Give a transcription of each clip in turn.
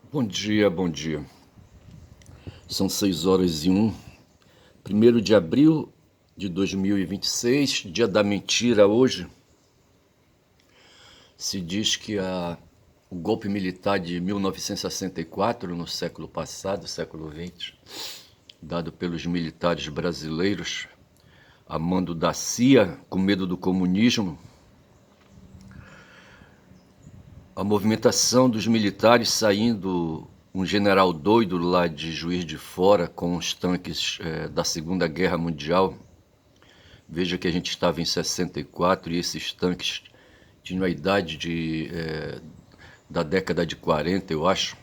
Bom dia, bom dia. São 6h01, 1º de abril de 2026, dia da mentira hoje. Se diz que o golpe militar de 1964, no século passado, século XX, dado pelos militares brasileiros, a mando da CIA, com medo do comunismo, a movimentação dos militares saindo, um general doido lá de Juiz de Fora com os tanques da Segunda Guerra Mundial. Veja que a gente estava em 64 e esses tanques tinham a idade da década de 40, eu acho.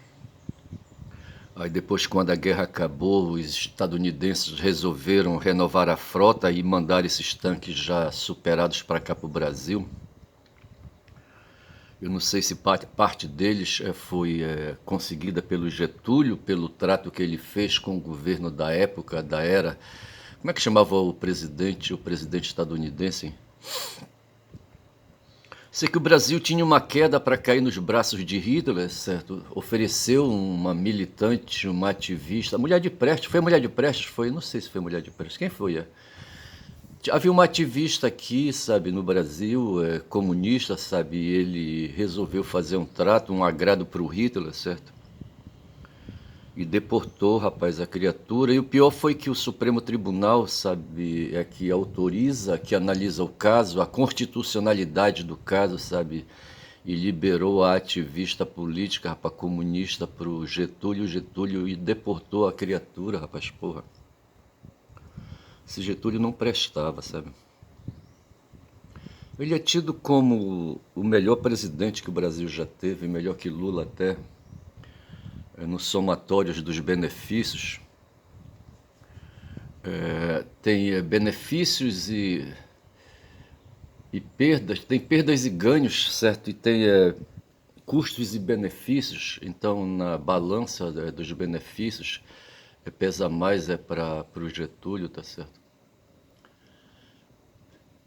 Aí depois, quando a guerra acabou, os estadunidenses resolveram renovar a frota e mandar esses tanques já superados para cá para o Brasil. Eu não sei se parte deles foi conseguida pelo Getúlio, pelo trato que ele fez com o governo da época, da era. Como é que chamava o presidente estadunidense? Sei que o Brasil tinha uma queda para cair nos braços de Hitler, certo? Ofereceu uma militante, uma ativista, mulher de Prestes, foi a mulher de Prestes? Foi, não sei se foi a mulher de Prestes, quem foi? Havia uma ativista aqui, sabe, no Brasil, comunista, sabe, e ele resolveu fazer um trato, um agrado para o Hitler, certo? E deportou, rapaz, a criatura. E o pior foi que o Supremo Tribunal, sabe, é que autoriza, que analisa o caso, a constitucionalidade do caso, sabe, e liberou a ativista política, rapaz, comunista, pro Getúlio, e deportou a criatura, rapaz, porra. Esse Getúlio não prestava, sabe? Ele é tido como o melhor presidente que o Brasil já teve, melhor que Lula até, nos somatórios dos benefícios. Tem benefícios e perdas, tem perdas e ganhos, certo? E tem custos e benefícios. Então, na balança dos benefícios, pesa mais para o Getúlio, tá certo?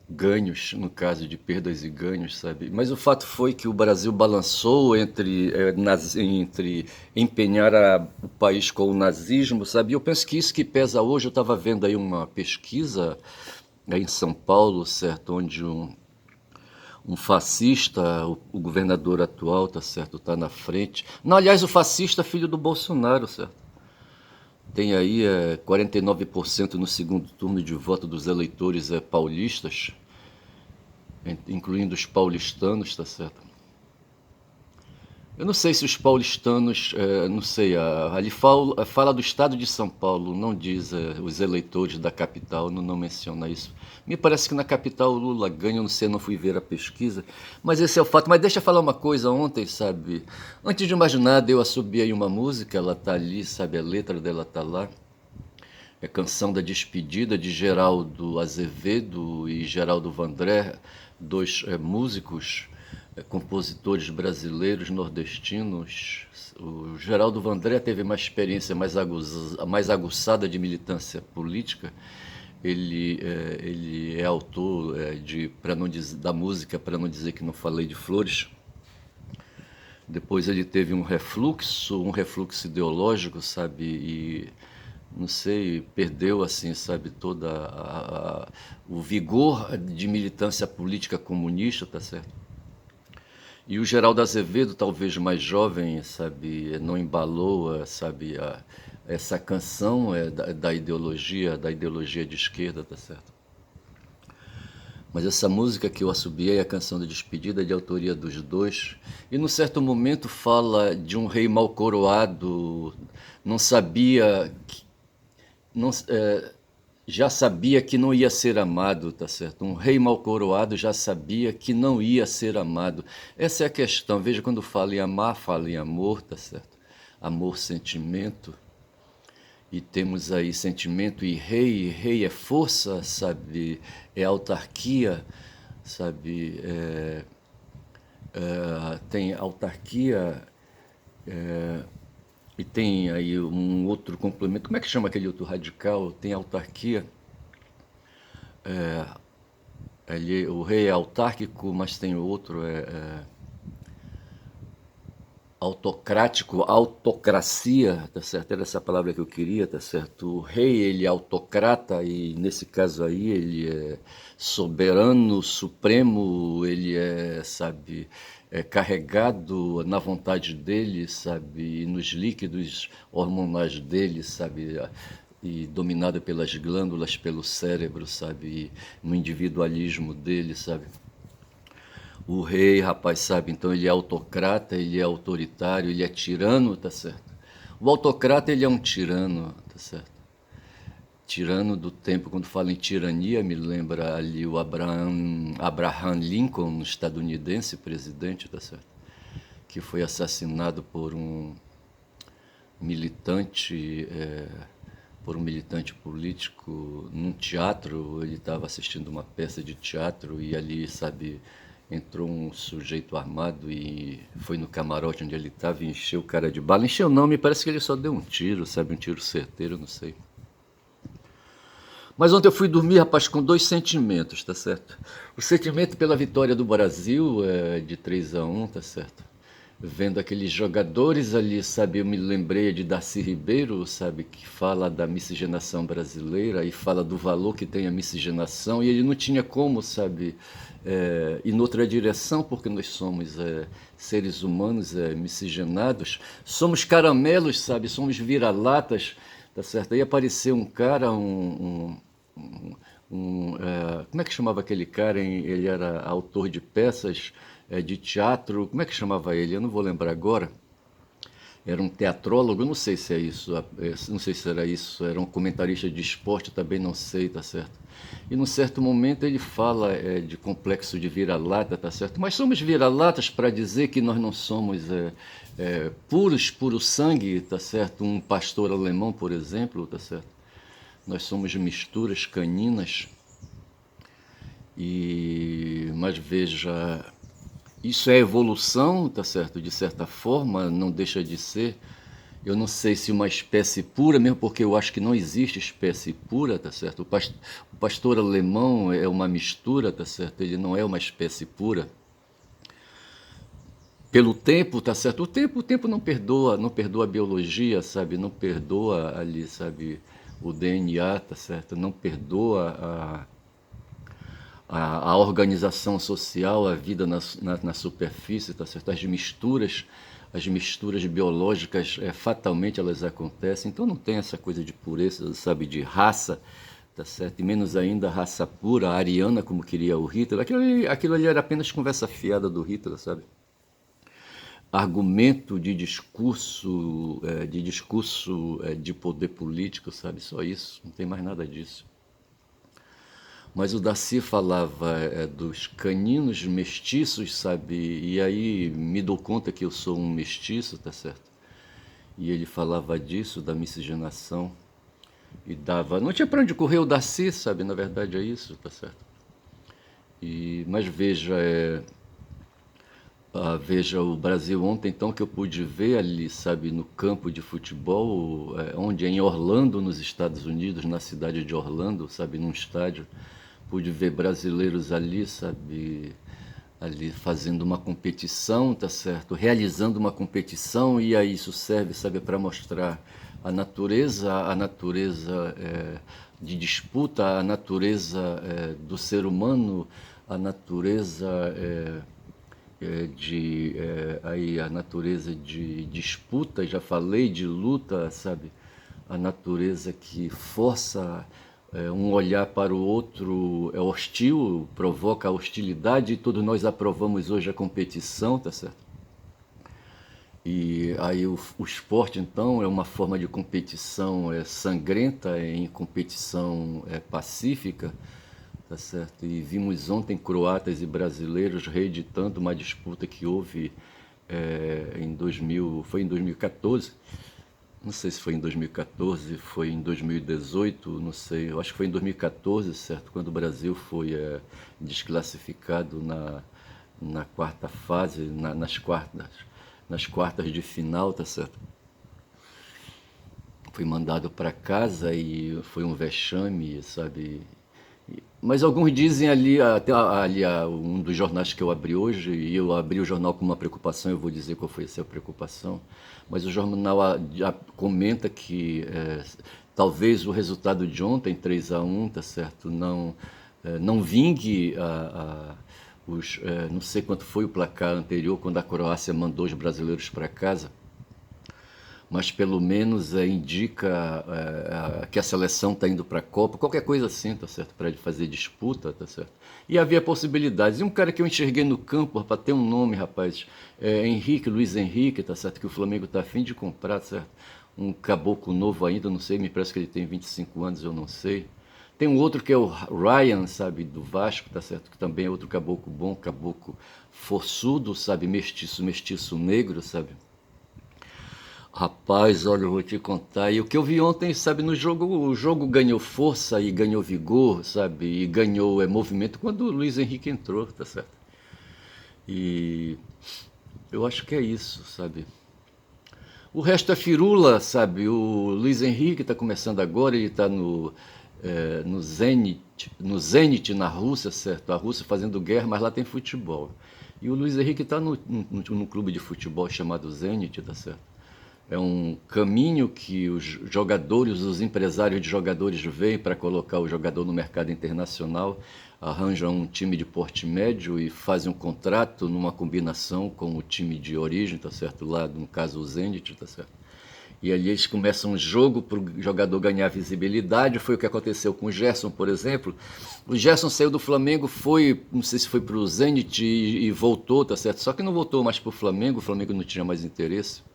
Ganhos, no caso de perdas e ganhos, sabe? Mas o fato foi que o Brasil balançou entre empenhar o país com o nazismo, sabe? Eu penso que isso que pesa hoje. Eu estava vendo aí uma pesquisa aí em São Paulo, certo? Onde um fascista, o governador atual, tá certo? Está na frente. Não, aliás, o fascista é filho do Bolsonaro, certo? Tem aí 49% no segundo turno de voto dos eleitores paulistas, incluindo os paulistanos, tá certo? Eu não sei se os paulistanos, não sei, ali fala do estado de São Paulo, não diz os eleitores da capital, não menciona isso. Me parece que na capital o Lula ganha, não sei, não fui ver a pesquisa, mas esse é o fato. Mas deixa eu falar uma coisa ontem, sabe? Antes de mais nada, eu assobiei uma música, ela tá ali, sabe, a letra dela tá lá. É Canção da Despedida, de Geraldo Azevedo e Geraldo Vandré, dois músicos, compositores brasileiros nordestinos. O Geraldo Vandré teve uma experiência mais aguçada de militância política. Ele é autor para não dizer, da música, para não dizer que não falei de flores. Depois ele teve um refluxo ideológico, sabe? E não sei, perdeu assim, sabe, o vigor de militância política comunista, tá certo? E o Geraldo Azevedo, talvez mais jovem, sabe, não embalou, sabe, essa canção da ideologia de esquerda, tá certo? Mas essa música que eu assobiei, a Canção da Despedida, é de autoria dos dois. E num certo momento fala de um rei mal coroado, não sabia, não, já sabia que não ia ser amado, tá certo? Um rei mal coroado já sabia que não ia ser amado. Essa é a questão. Veja, quando fala em amar, fala em amor, tá certo? Amor, sentimento. E temos aí sentimento e rei é força, sabe? É autarquia, sabe? Tem autarquia e tem aí um outro complemento. Como é que chama aquele outro radical? Tem autarquia. O rei é autárquico, mas tem outro. autocrático, autocracia, tá certo? Era essa palavra que eu queria, tá certo? O rei, ele é autocrata e nesse caso aí ele é soberano, supremo, ele é, sabe, é carregado na vontade dele, sabe, e nos líquidos hormonais dele, sabe, e dominado pelas glândulas, pelo cérebro, sabe, e no individualismo dele, sabe. O rei, rapaz, sabe? Então ele é autocrata, ele é autoritário, ele é tirano, tá certo? O autocrata, ele é um tirano, tá certo? Tirano do tempo, quando fala em tirania, me lembra ali o Abraham Lincoln, estadunidense, presidente, tá certo? Que foi assassinado militante, por um militante político num teatro. Ele estava assistindo uma peça de teatro e ali, sabe, entrou um sujeito armado e foi no camarote onde ele estava e encheu o cara de bala. Encheu não, me parece que ele só deu um tiro, sabe, um tiro certeiro, não sei. Mas ontem eu fui dormir, rapaz, com dois sentimentos, tá certo? O sentimento pela vitória do Brasil, de 3-1, tá certo? Vendo aqueles jogadores ali, sabe, eu me lembrei de Darcy Ribeiro, sabe, que fala da miscigenação brasileira e fala do valor que tem a miscigenação, e ele não tinha como, sabe, ir noutra direção, porque nós somos seres humanos miscigenados, somos caramelos, sabe, somos vira-latas, tá certo? Aí apareceu um cara, como é que chamava aquele cara, hein? Ele era autor de peças de teatro, como é que chamava ele? Eu não vou lembrar agora. Era um teatrólogo, não sei se é isso, não sei se era isso, era um comentarista de esporte, também não sei, tá certo? E num certo momento ele fala de complexo de vira-lata, tá certo? Mas somos vira-latas para dizer que nós não somos puros, puro sangue, tá certo? Um pastor alemão, por exemplo, tá certo? Nós somos misturas caninas. Mas veja, isso é evolução, tá certo? De certa forma, não deixa de ser. Eu não sei se uma espécie pura, mesmo porque eu acho que não existe espécie pura, tá certo? O pastor alemão é uma mistura, tá certo? Ele não é uma espécie pura. Pelo tempo, tá certo? O tempo não perdoa a biologia, sabe? Não perdoa ali, sabe? O DNA, tá certo? Não perdoa a organização social, a vida na superfície, tá certo? As misturas biológicas, fatalmente elas acontecem. Então não tem essa coisa de pureza, sabe, de raça, tá certo? E menos ainda raça pura, ariana, como queria o Hitler. Aquilo ali era apenas conversa fiada do Hitler, sabe? Argumento de poder político, sabe? Só isso, não tem mais nada disso. Mas o Darcy falava dos caninos mestiços, sabe? E aí me dou conta que eu sou um mestiço, tá certo? E ele falava disso, da miscigenação. E dava. Não tinha para onde correr o Darcy, sabe? Na verdade é isso, tá certo? Mas veja, veja o Brasil ontem, então, que eu pude ver ali, sabe, no campo de futebol, onde em Orlando, nos Estados Unidos, na cidade de Orlando, sabe, num estádio, pude ver brasileiros ali, sabe, ali fazendo uma competição, tá certo, realizando uma competição, e aí isso serve, sabe, para mostrar a natureza de disputa, a natureza do ser humano, a natureza aí a natureza de disputa, já falei, de luta, sabe? A natureza que força um olhar para o outro é hostil, provoca hostilidade, e todos nós aprovamos hoje a competição, tá certo? E aí o esporte, então, é uma forma de competição sangrenta, em competição pacífica, tá certo? E vimos ontem croatas e brasileiros reeditando uma disputa que houve em 2000, foi em 2014, não sei se foi em 2014, foi em 2018, não sei, eu acho que foi em 2014, certo? Quando o Brasil foi desclassificado na quarta fase, nas quartas de final, tá certo? Fui mandado para casa e foi um vexame, sabe? Mas alguns dizem ali, um dos jornais que eu abri hoje, e eu abri o jornal com uma preocupação, eu vou dizer qual foi essa preocupação, mas o jornal comenta que talvez o resultado de ontem, 3-1, tá certo, não vingue não sei quanto foi o placar anterior, quando a Croácia mandou os brasileiros para casa, mas pelo menos indica que a seleção está indo para a Copa, qualquer coisa assim, tá certo? Para ele fazer disputa, tá certo? E havia possibilidades. E um cara que eu enxerguei no campo, para ter um nome, rapaz, Luiz Henrique, tá certo? Que o Flamengo está a fim de comprar, tá certo? Um caboclo novo ainda, não sei, me parece que ele tem 25 anos, eu não sei. Tem um outro que é o Ryan, sabe, do Vasco, tá certo? Que também é outro caboclo bom, caboclo forçudo, sabe? Mestiço negro, sabe? Rapaz, olha, eu vou te contar. E o que eu vi ontem, sabe, no jogo, o jogo ganhou força e ganhou vigor, sabe, e ganhou movimento quando o Luiz Henrique entrou, tá certo? E eu acho que é isso, sabe? O resto é firula, sabe? O Luiz Henrique está começando agora, ele está no Zenit na Rússia, certo? A Rússia fazendo guerra, mas lá tem futebol. E o Luiz Henrique está num clube de futebol chamado Zenit, tá certo? É um caminho que os jogadores, os empresários de jogadores veem para colocar o jogador no mercado internacional, arranjam um time de porte médio e fazem um contrato numa combinação com o time de origem, tá certo? Lá, no caso, o Zenit, tá certo? E ali eles começam um jogo para o jogador ganhar visibilidade. Foi o que aconteceu com o Gerson, por exemplo. O Gerson saiu do Flamengo, foi, não sei se foi para o Zenit e voltou, tá certo? Só que não voltou mais para o Flamengo não tinha mais interesse.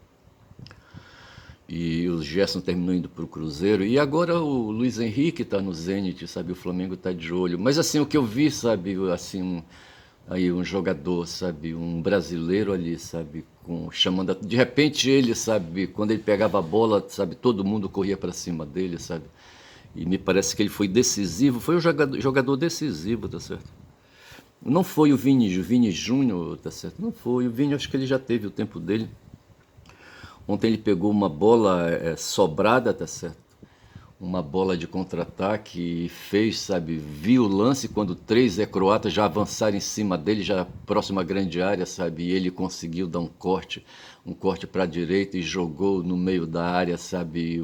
E o Gerson terminou indo para o Cruzeiro. E agora o Luiz Henrique está no Zenit, sabe? O Flamengo está de olho. Mas assim, o que eu vi, sabe? Assim, aí um jogador, sabe? Um brasileiro ali, sabe? Chamando. De repente ele, sabe? Quando ele pegava a bola, sabe? Todo mundo corria para cima dele, sabe? E me parece que ele foi decisivo. Foi um jogador decisivo, tá certo? Não foi o Vini Júnior, tá certo? Não foi. O Vini, acho que ele já teve o tempo dele. Ontem ele pegou uma bola sobrada, tá certo? Uma bola de contra-ataque e fez, sabe? Viu o lance quando três croatas já avançaram em cima dele, já próximo à grande área, sabe? E ele conseguiu dar um corte para a direita e jogou no meio da área, sabe?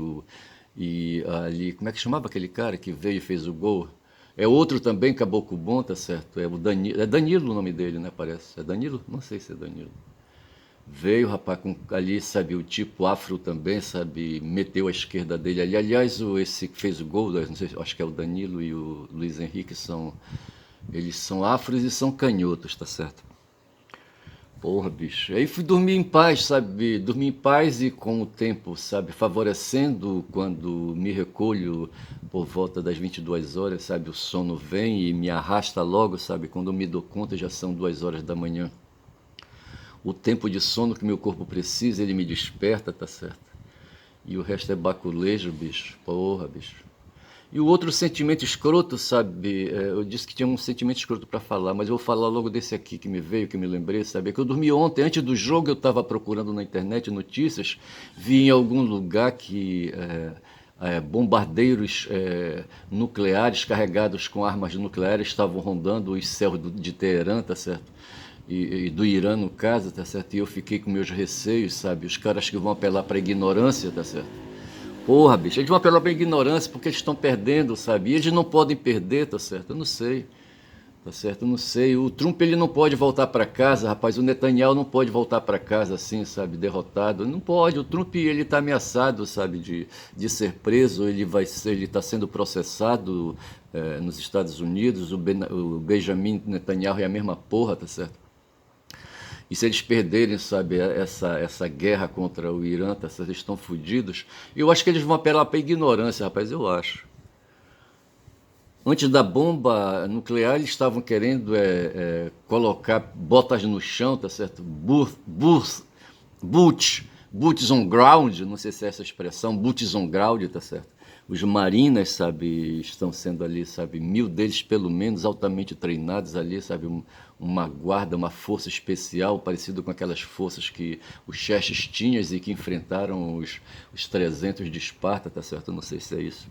E ali, como é que chamava aquele cara que veio e fez o gol? É outro também, caboclo bom, tá certo? É Danilo o nome dele, né? Parece. É Danilo? Não sei se é Danilo. Veio, rapaz, ali, sabe, o tipo afro também, sabe, meteu a esquerda dele ali. Aliás, esse que fez o gol, não sei, acho que é o Danilo e o Luiz Henrique, eles são afros e são canhotos, tá certo? Porra, bicho. Aí fui dormir em paz, sabe, dormir em paz e com o tempo, sabe, favorecendo quando me recolho por volta das 22 horas, sabe, o sono vem e me arrasta logo, sabe, quando eu me dou conta já são 2 horas da manhã. O tempo de sono que meu corpo precisa, ele me desperta, tá certo? E o resto é baculejo, bicho. Porra, bicho. E o outro sentimento escroto, sabe? Eu disse que tinha um sentimento escroto para falar, mas eu vou falar logo desse aqui que me veio, que me lembrei, sabe? É que eu dormi ontem, antes do jogo, eu estava procurando na internet notícias, vi em algum lugar que bombardeiros nucleares carregados com armas nucleares estavam rondando os céus de Teherã, tá certo? E do Irã, no caso, tá certo? E eu fiquei com meus receios, sabe? Os caras que vão apelar para ignorância, tá certo? Porra, bicho, eles vão apelar para ignorância porque eles estão perdendo, sabe? E eles não podem perder, tá certo? Eu não sei, tá certo? Eu não sei. O Trump, ele não pode voltar para casa, rapaz. O Netanyahu não pode voltar para casa assim, sabe? Derrotado. Não pode. O Trump, ele tá ameaçado, sabe? De ser preso. Ele está sendo processado nos Estados Unidos. O Benjamin Netanyahu é a mesma porra, tá certo? E se eles perderem, sabe, essa guerra contra o Irã, tá, se eles estão fodidos, eu acho que eles vão apelar para ignorância, rapaz, eu acho. Antes da bomba nuclear, eles estavam querendo colocar botas no chão, tá certo? Boots on ground, não sei se é essa expressão, boots on ground, tá certo? Os marinas, sabe, estão sendo ali, sabe, 1.000 deles pelo menos altamente treinados ali, sabe, uma guarda, uma força especial, parecido com aquelas forças que os Xerxes tinham e que enfrentaram os 300 de Esparta, tá certo? Eu não sei se é isso.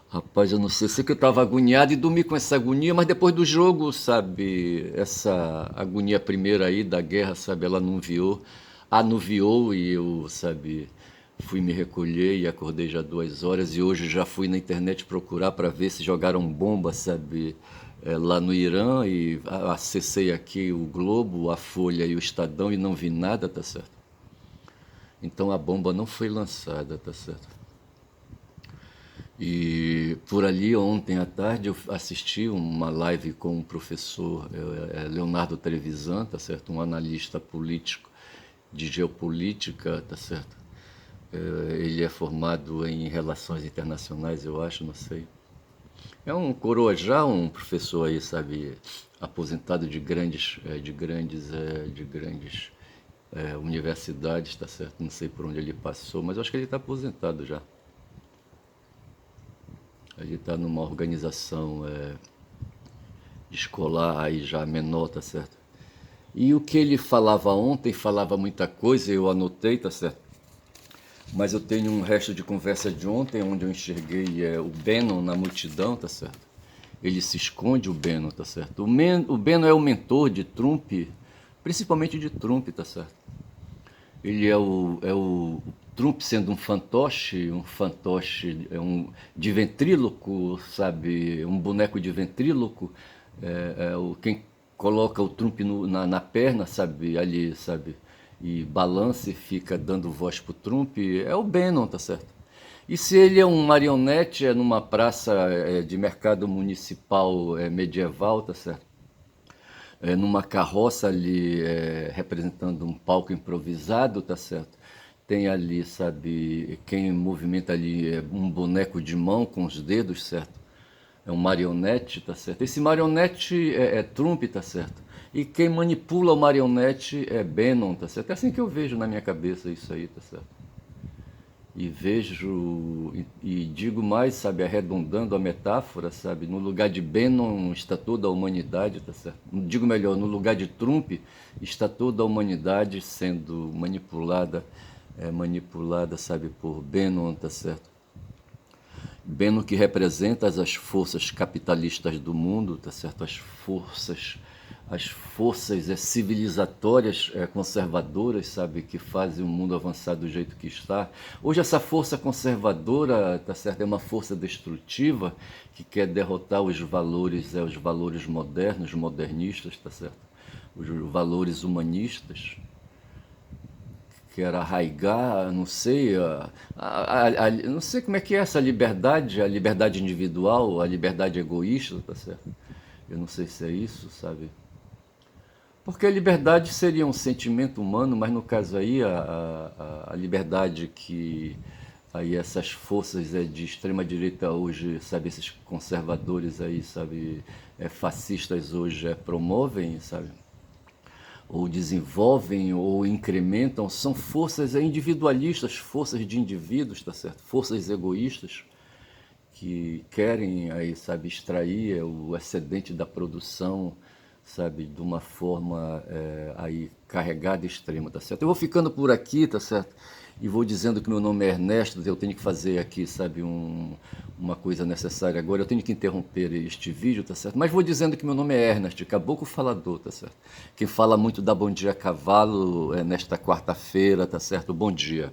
Rapaz, eu não sei, sei que eu estava agoniado e dormi com essa agonia, mas depois do jogo, sabe, essa agonia primeira aí da guerra, sabe, ela anuviou e eu, sabe, fui me recolher e acordei já 2 horas e hoje já fui na internet procurar para ver se jogaram bomba, sabe, lá no Irã e acessei aqui o Globo, a Folha e o Estadão e não vi nada, tá certo? Então a bomba não foi lançada, tá certo? E por ali, ontem à tarde, eu assisti uma live com o professor Leonardo Trevisan, tá certo? Um analista político de geopolítica, tá certo? Ele é formado em relações internacionais, eu acho, não sei. É um coroa já, um professor aí, sabe, aposentado de grandes universidades, tá certo? Não sei por onde ele passou, mas eu acho que ele está aposentado já. Ele está numa organização escolar aí já menor, tá certo? E o que ele falava ontem, falava muita coisa, eu anotei, tá certo? Mas eu tenho um resto de conversa de ontem, onde eu enxerguei o Bannon na multidão, tá certo? Ele se esconde, o Bannon, tá certo? O Bannon é o mentor de Trump, principalmente de Trump, tá certo? Ele é o Trump sendo um fantoche de ventríloco, sabe? Um boneco de ventríloco. Quem coloca o Trump na perna, sabe? Ali, sabe? E balança e fica dando voz pro Trump, é o Bannon, tá certo? E se ele é um marionete, é numa praça de mercado municipal medieval, tá certo? Numa carroça ali representando um palco improvisado, tá certo? Tem ali, sabe, quem movimenta ali é um boneco de mão com os dedos, certo? É um marionete, tá certo? Esse marionete é Trump, tá certo? E quem manipula o marionete é Bannon, tá certo? É assim que eu vejo na minha cabeça isso aí, tá certo? E vejo e digo mais, sabe, arredondando a metáfora, sabe, no lugar de Bannon está toda a humanidade, tá certo? Digo melhor, no lugar de Trump está toda a humanidade sendo manipulada, sabe, por Bannon, tá certo? Bannon que representa as forças capitalistas do mundo, tá certo? As forças civilizatórias conservadoras, sabe, que fazem o mundo avançar do jeito que está. Hoje essa força conservadora, tá certo, é uma força destrutiva que quer derrotar os valores modernos, modernistas, tá certo? Os valores humanistas, quer arraigar, não sei, não sei como é que é essa liberdade, a liberdade individual, a liberdade egoísta, tá certo? Eu não sei se é isso, sabe? Porque a liberdade seria um sentimento humano, mas no caso aí a liberdade que aí essas forças de extrema direita hoje, sabe, esses conservadores aí, sabe, fascistas hoje promovem, sabe, ou desenvolvem ou incrementam, são forças individualistas, forças de indivíduos, tá certo? Forças egoístas que querem aí, sabe, extrair o excedente da produção, sabe, de uma forma aí carregada e extrema, tá certo? Eu vou ficando por aqui, tá certo? E vou dizendo que meu nome é Ernesto, eu tenho que fazer aqui, sabe, uma coisa necessária agora, eu tenho que interromper este vídeo, tá certo? Mas vou dizendo que meu nome é Ernest, caboclo falador, tá certo? Quem fala muito dá bom dia a cavalo nesta quarta-feira, tá certo? Bom dia.